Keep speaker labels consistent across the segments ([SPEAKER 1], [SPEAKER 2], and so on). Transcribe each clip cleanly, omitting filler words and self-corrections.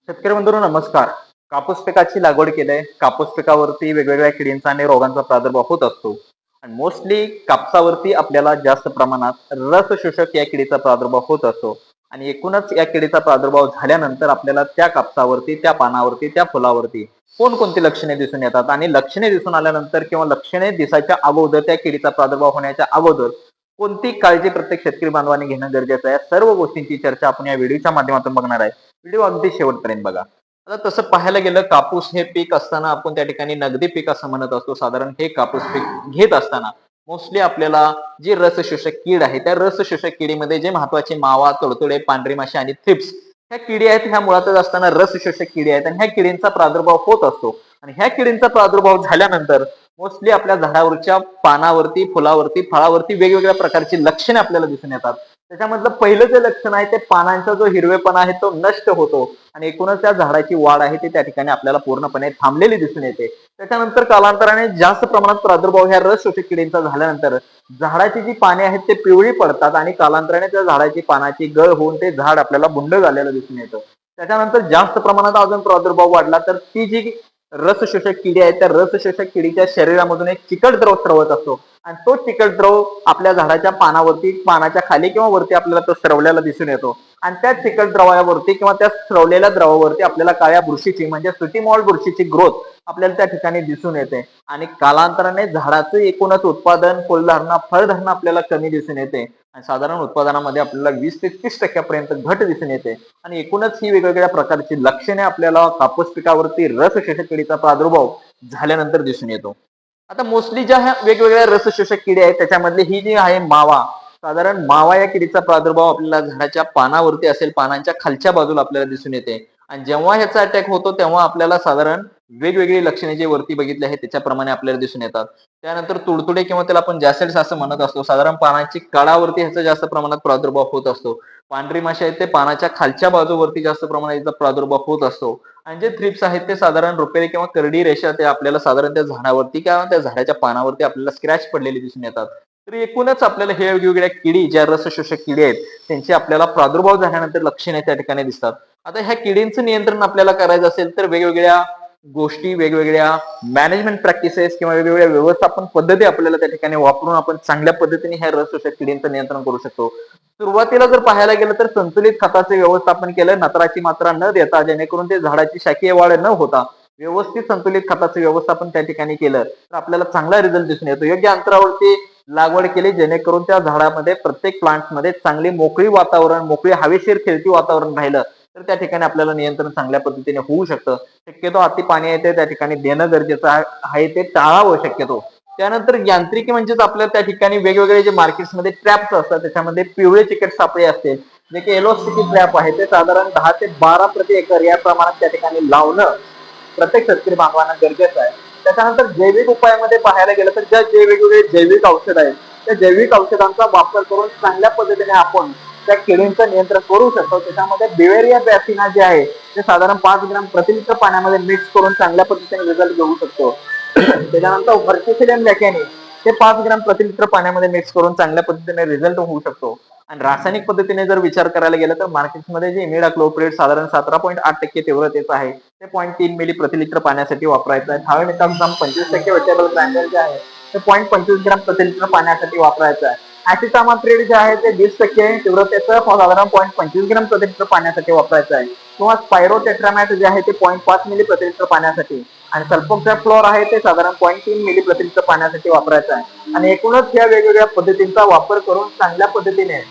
[SPEAKER 1] शेतकरी बंधूंनो नमस्कार. कापूस पिकाची लागवड केली. कापूस पिकावरती वेगवेगळ्या किडींचा आणि रोगांचा प्रादुर्भाव होत असतो. आणि मोस्टली कापसावरती आपल्याला जास्त प्रमाणात रस शोषक या किडीचा प्रादुर्भाव होत असतो. आणि एकूणच या किडीचा प्रादुर्भाव झाल्यानंतर आपल्याला त्या कापसावरती, त्या पानावरती, त्या फुलावरती कोणकोणती लक्षणे दिसून येतात आणि लक्षणे दिसून आल्यानंतर किंवा लक्षणे दिसायच्या अगोदर त्या किडीचा प्रादुर्भाव होण्याच्या अगोदर कोणती काळजी प्रत्येक शेतकरी बांधवांनी घेणं गरजेचं आहे. सर्व गोष्टींची चर्चा आपण या व्हिडिओच्या माध्यमातून बघणार आहे. व्हिडिओ अगदी शेवटपर्यंत बघा. आता तसं पाहायला गेलं कापूस हे पीक असताना आपण त्या ठिकाणी नगदी पीक असं म्हणत असतो. साधारण हे कापूस पीक घेत असताना मोस्टली आपल्याला जी रस शोषक कीड आहे त्या रस शोषक किडीमध्ये जे महत्वाचे मावा, तुडतुडे, पांढरी माशी आणि थ्रिप्स ह्या किडी आहेत. ह्या मुळातच असताना रस शोषक किडी आहेत आणि ह्या किडींचा प्रादुर्भाव होत असतो. आणि ह्या किडींचा प्रादुर्भाव झाल्यानंतर मोस्टली आपल्या झाडावरच्या पानावरती, फुलावरती, फळावरती वेगवेगळ्या प्रकारची लक्षणे आपल्याला दिसून येतात. त्याच्यामधलं पहिलं जे लक्षण आहे ते पानांचा जो हिरवेपणा आहे तो नष्ट होतो आणि एकूणच त्या झाडाची वाढ आहे ती त्या ठिकाणी आपल्याला पूर्णपणे थांबलेली दिसून येते. त्याच्यानंतर कालांतराने जास्त प्रमाणात प्रादुर्भाव ह्या रस शोषक किडींचा झाल्यानंतर झाडाची जी पाने आहेत ते पिवळी पडतात आणि कालांतराने त्या झाडाची पानाची गळ होऊन ते झाड आपल्याला बुंड झालेलं दिसून येतं. त्याच्यानंतर जास्त प्रमाणात अजून प्रादुर्भाव वाढला तर ती जी रस शोषक किडी आहे त्या रस शोषक किडीच्या शरीरामधून एक चिकट द्रव स्रवत असतो आणि तो चिकट द्रव आपल्या झाडाच्या पानावरती, पानाच्या खाली किंवा वरती आपल्याला तो स्रवलेला दिसून येतो. आणि त्या चिकट द्रवावरती किंवा त्या स्रवलेल्या द्रवावरती आपल्याला काळ्या बुरशीची म्हणजे सुटी मॉल बुरशीची ग्रोथ आपल्याला त्या ठिकाणी दिसून येते. आणि कालांतराने झाडाचं एकूणच उत्पादन, फुलधारणा, फळधारणा आपल्याला कमी दिसून येते. आणि साधारण उत्पादनामध्ये आपल्याला 20 ते 30% घट दिसून येते. आणि एकूणच ही वेगवेगळ्या प्रकारची लक्षणे आपल्याला कापूस पिकावरती रस शोषक किडीचा प्रादुर्भाव झाल्यानंतर दिसून येतो. आता मोस्टली ज्या ह्या वेगवेगळ्या रस शोषक किडी आहेत त्याच्यामधली ही जी आहे मावा, साधारण मावा या किडीचा प्रादुर्भाव आपल्याला झाडाच्या पानावरती असेल, पानांच्या खालच्या बाजूला आपल्याला दिसून येते. आणि जेव्हा ह्याचा अटॅक होतो तेव्हा आपल्याला साधारण वेगवेगळी लक्षणे जे वरती बघितले आहेत त्याच्याप्रमाणे आपल्याला दिसून येतात. त्यानंतर तुडतुडे किंवा त्याला आपण जॅसेल्स असं म्हणत असतो. साधारण पानाची कडावरती ह्याचा जास्त प्रमाणात प्रादुर्भाव होत असतो. पांढरी माशी आहेत ते पानाच्या खालच्या बाजूवरती जास्त प्रमाणात याचा प्रादुर्भाव होत असतो. आणि जे थ्रिप्स आहेत ते साधारण रुपेरी किंवा करडी रेषा ते आपल्याला साधारण त्या झाडावरती किंवा त्या झाडाच्या पानावरती आपल्याला स्क्रॅच पडलेले दिसून येतात. तर एकूणच आपल्याला हे वेगवेगळ्या किडी ज्या रस शोषक किडी आहेत त्यांची आपल्याला प्रादुर्भाव झाल्यानंतर लक्षणे त्या ठिकाणी दिसतात. आता ह्या किडींचं नियंत्रण आपल्याला करायचं असेल तर वेगवेगळ्या गोष्टी, वेगवेगळ्या मॅनेजमेंट प्रॅक्टिसेस किंवा वेगवेगळ्या व्यवस्थापन पद्धती आपल्याला त्या ठिकाणी वापरून आपण चांगल्या पद्धतीने ह्या रस शोषक किडींचं नियंत्रण करू शकतो. सुरुवातीला जर पाहायला गेलं तर संतुलित खताचे व्यवस्थापन केलं, नत्राची मात्रा न देता, जेणेकरून ते झाडाची शाखीय वाढ न होता व्यवस्थित संतुलित खताचं व्यवस्थापन त्या ठिकाणी केलं तर आपल्याला चांगला रिझल्ट दिसून येतो. योग्य अंतरावरती लागवड केली जेणेकरून त्या झाडामध्ये प्रत्येक प्लांटमध्ये चांगली मोकळी वातावरण, मोकळी हवेशीर खेळती वातावरण राहिलं तर त्या ठिकाणी आपल्याला नियंत्रण चांगल्या पद्धतीने होऊ शकतं. शक्यतो अति पाणी आहे ते त्या ठिकाणी देणं गरजेचं आहे, ते टाळावं शक्यतो. त्यानंतर यांत्रिकी म्हणजेच आपल्याला त्या ठिकाणी वेगवेगळे जे मार्केट्समध्ये ट्रॅप्स असतात त्याच्यामध्ये पिवळे चिकट सापळे असते जे की एलोस्टिकी ट्रॅप आहे ते साधारण 10 ते 12 प्रति एकर या प्रमाणात त्या ठिकाणी लावणं प्रत्येक शेतकरी बांधवांना गरजेचं आहे. त्याच्यानंतर जैविक उपायामध्ये पाहायला गेलं तर ज्या जे वेगवेगळे जैविक औषध आहेत त्या जैविक औषधांचा वापर करून चांगल्या पद्धतीने आपण त्या किडींचं नियंत्रण करू शकतो. त्याच्यामध्ये बिवेरिया बॅसिना जे आहे ते साधारण 5 ग्राम प्रति लिटर पाण्यामध्ये मिक्स करून चांगल्या पद्धतीने रिझल्ट घेऊ शकतो. त्याच्यानंतर व्हर्टिसिलियम मॅकॅनिक ते 5 ग्राम प्रति लिटर पाण्यामध्ये मिक्स करून चांगल्या पद्धतीने रिझल्ट होऊ शकतो. आणि रासायनिक पद्धतीने जर विचार करायला गेला तर मार्केटमध्ये जे इमिडाक्लोप्रिड साधारण 17.8% तीव्रतेचं आहे ते 0.3 मिली प्रति लिटर पाण्यासाठी वापरायचं आहे. थायोमेथाक्साम 25% वेटेबल ब्रँडेड जे आहे ते 0.25 ग्राम प्रति लिटर पाण्यासाठी वापरायचं आहे. ऍसिटामाप्रिड जे आहे ते 20% तीव्रतेचं साधारण 0.25 ग्राम प्रति लिटर पाण्यासाठी वापरायचं आहे. किंवा स्पायरोटेट्रामॅट जे आहे ते 0.5 मिली प्रति लिटर पाण्यासाठी आणि सल्फोक्सॅफ्लोर आहे ते साधारण 0.3 मिली प्रति लिटर पाण्यासाठी वापरायचं आहे. आणि एकूणच या वेगवेगळ्या पद्धतींचा वापर करून चांगल्या पद्धतीने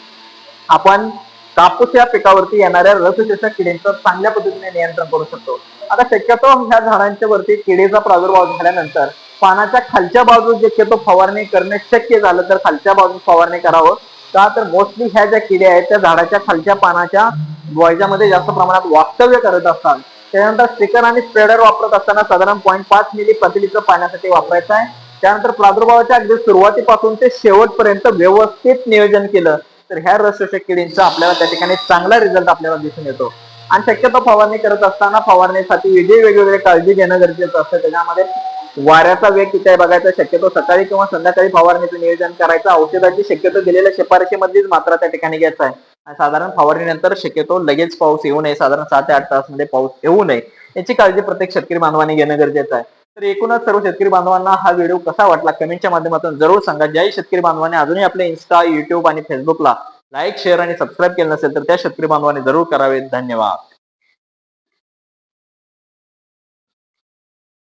[SPEAKER 1] आपण कापूस या पिकावरती येणाऱ्या रसशोषक किडींचं चांगल्या पद्धतीने नियंत्रण करू शकतो. आता शक्यतो ह्या झाडांच्या वरती किडीचा प्रादुर्भाव झाल्यानंतर पानाच्या खालच्या बाजूस शक्यतो फवारणी करणे शक्य झालं तर खालच्या बाजूस फवारणी करावं. का तर मोस्टली ह्या ज्या किड्या आहेत त्या झाडाच्या खालच्या पानाच्या वॉयजामध्ये जास्त प्रमाणात वास्तव्य करत असतात. त्यानंतर स्टिकर आणि स्प्रेडर वापरत असताना साधारण 0.5 मिली प्रति लिटर पाण्यासाठी वापरायचं आहे. त्यानंतर प्रादुर्भावाच्या अगदी सुरुवातीपासून ते शेवटपर्यंत व्यवस्थित नियोजन केलं तर ह्या रस शोषक किडींचा आपल्याला त्या ठिकाणी चांगला रिझल्ट आपल्याला दिसून येतो. आणि शक्यतो फवारणी करत असताना फवारणीसाठी वेगवेगळे काळजी घेणं गरजेचं असतं. त्याच्यामध्ये वाऱ्याचा वेग किती आहे बघायचा, शक्यतो सकाळी किंवा संध्याकाळी फवारणीचं नियोजन करायचं. औषधाची शक्यतो दिलेल्या शिफारशीमधलीच मात्रा त्या ठिकाणी घ्यायचा आहे. साधारण फवारणीनंतर शक्यतो लगेच पाऊस येऊ नये, साधारण 7 ते 8 तास मध्ये पाऊस येऊ नये याची काळजी प्रत्येक शेतकरी बांधवांनी घेणं गरजेचं आहे. तर एकूणच सर्व शेतकरी बांधवांना हा व्हिडिओ कसा वाटला कमेंटच्या माध्यमातून जरूर सांगा. ज्याही शेतकरी बांधवांनी अजूनही आपल्या इन्स्टा, युट्यूब आणि फेसबुकला लाईक, शेअर आणि सबस्क्राईब केलं नसेल तर त्या शेतकरी बांधवांनी जरूर करावे. धन्यवाद.